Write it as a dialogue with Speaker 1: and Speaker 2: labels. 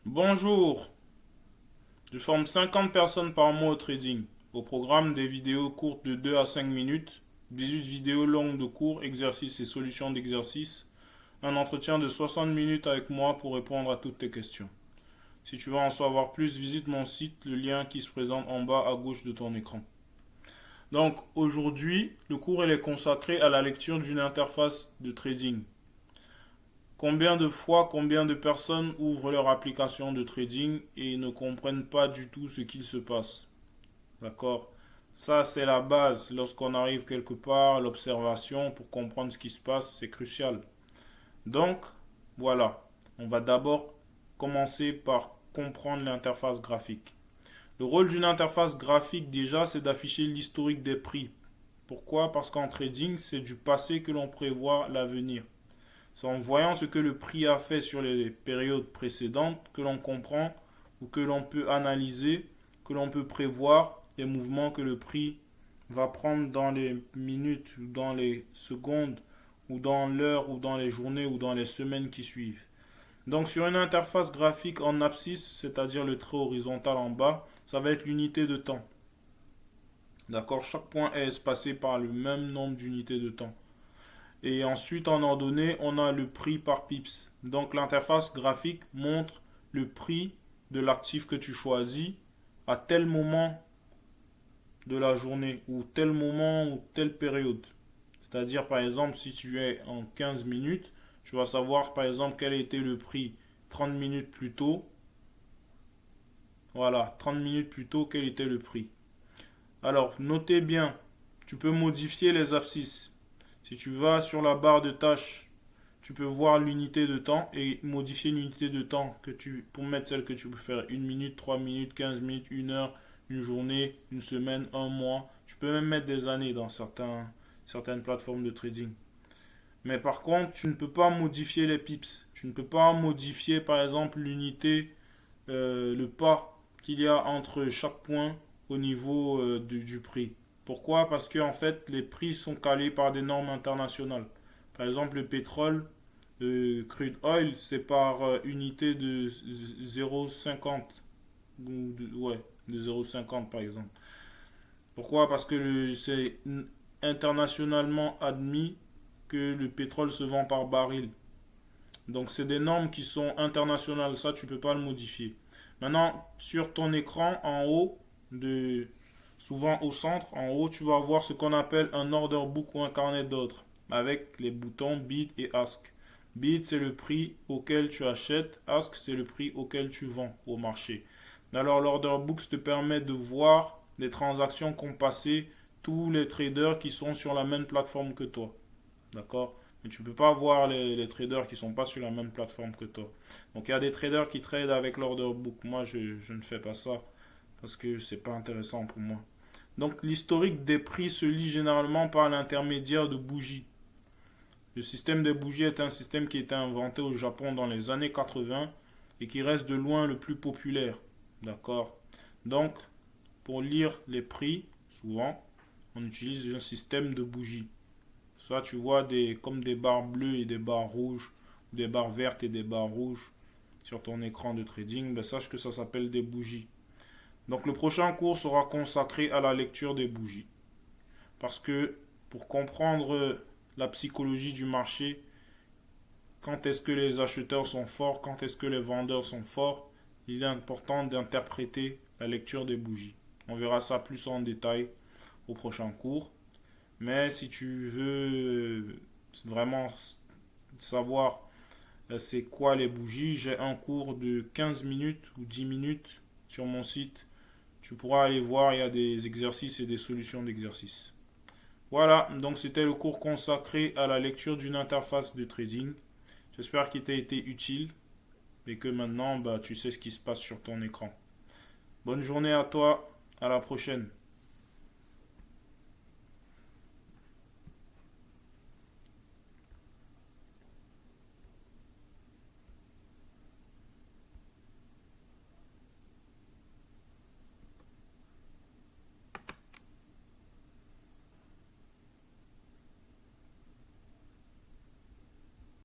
Speaker 1: Bonjour, je forme 50 personnes par mois au trading. Au programme des vidéos courtes de 2 à 5 minutes, 18 vidéos longues de cours, exercices et solutions d'exercices, un entretien de 60 minutes avec moi pour répondre à toutes tes questions. Si tu veux en savoir plus, visite mon site, le lien qui se présente en bas à gauche de ton écran. Donc aujourd'hui, le cours est consacré à la lecture d'une interface de trading. Combien de fois, combien de personnes ouvrent leur application de trading et ne comprennent pas du tout ce qu'il se passe. D'accord? Ça, c'est la base. Lorsqu'on arrive quelque part, l'observation pour comprendre ce qui se passe, c'est crucial. Donc, voilà. On va d'abord commencer par comprendre l'interface graphique. Le rôle d'une interface graphique, déjà, c'est d'afficher l'historique des prix. Pourquoi? Parce qu'en trading, c'est du passé que l'on prévoit l'avenir. C'est en voyant ce que le prix a fait sur les périodes précédentes que l'on comprend ou que l'on peut analyser, que l'on peut prévoir les mouvements que le prix va prendre dans les minutes ou dans les secondes ou dans l'heure ou dans les journées ou dans les semaines qui suivent. Donc sur une interface graphique en abscisse, c'est-à-dire le trait horizontal en bas, ça va être l'unité de temps. D'accord? Chaque point est espacé par le même nombre d'unités de temps. Et ensuite, en ordonnée, on a le prix par pips. Donc l'interface graphique montre le prix de l'actif que tu choisis à tel moment de la journée ou tel moment ou telle période. C'est-à-dire, par exemple, si tu es en 15 minutes, tu vas savoir, par exemple, quel était le prix 30 minutes plus tôt. Voilà, 30 minutes plus tôt, quel était le prix. Alors, notez bien, tu peux modifier les abscisses. Si tu vas sur la barre de tâches, tu peux voir l'unité de temps et modifier l'unité de temps pour mettre celle que tu peux faire 1 minute, 3 minutes, 15 minutes, 1 heure, une journée, une semaine, un mois. Tu peux même mettre des années dans certaines plateformes de trading. Mais par contre, tu ne peux pas modifier les pips. Tu ne peux pas modifier par exemple l'unité, le pas qu'il y a entre chaque point au niveau du prix. Pourquoi? Parce que en fait, les prix sont calés par des normes internationales. Par exemple, le pétrole, le crude oil, c'est par unité de 0,50. Ouais, de 0,50 par exemple. Pourquoi? Parce que c'est internationalement admis que le pétrole se vend par baril. Donc c'est des normes qui sont internationales, ça tu peux pas le modifier. Maintenant, sur ton écran en haut, souvent au centre, en haut, tu vas voir ce qu'on appelle un order book ou un carnet d'ordre avec les boutons bid et ask. Bid, c'est le prix auquel tu achètes, ask, c'est le prix auquel tu vends au marché. Alors l'order book te permet de voir les transactions qu'ont passé tous les traders qui sont sur la même plateforme que toi. D'accord? Mais tu ne peux pas voir les traders qui ne sont pas sur la même plateforme que toi. Donc il y a des traders qui tradent avec l'order book. Moi, je ne fais pas ça parce que c'est pas intéressant pour moi. Donc l'historique des prix se lit généralement par l'intermédiaire de bougies. Le système des bougies est un système qui a été inventé au Japon dans les années 80 et qui reste de loin le plus populaire. D'accord? Donc, pour lire les prix, souvent, on utilise un système de bougies. Soit tu vois comme des barres bleues et des barres rouges, ou des barres vertes et des barres rouges sur ton écran de trading, ben sache que ça s'appelle des bougies. Donc le prochain cours sera consacré à la lecture des bougies. Parce que pour comprendre la psychologie du marché, quand est-ce que les acheteurs sont forts, quand est-ce que les vendeurs sont forts, il est important d'interpréter la lecture des bougies. On verra ça plus en détail au prochain cours. Mais si tu veux vraiment savoir c'est quoi les bougies, j'ai un cours de 15 minutes ou 10 minutes sur mon site. Tu pourras aller voir, il y a des exercices et des solutions d'exercices. Voilà, donc c'était le cours consacré à la lecture d'une interface de trading. J'espère qu'il t'a été utile et que maintenant bah, tu sais ce qui se passe sur ton écran. Bonne journée à toi, à la prochaine.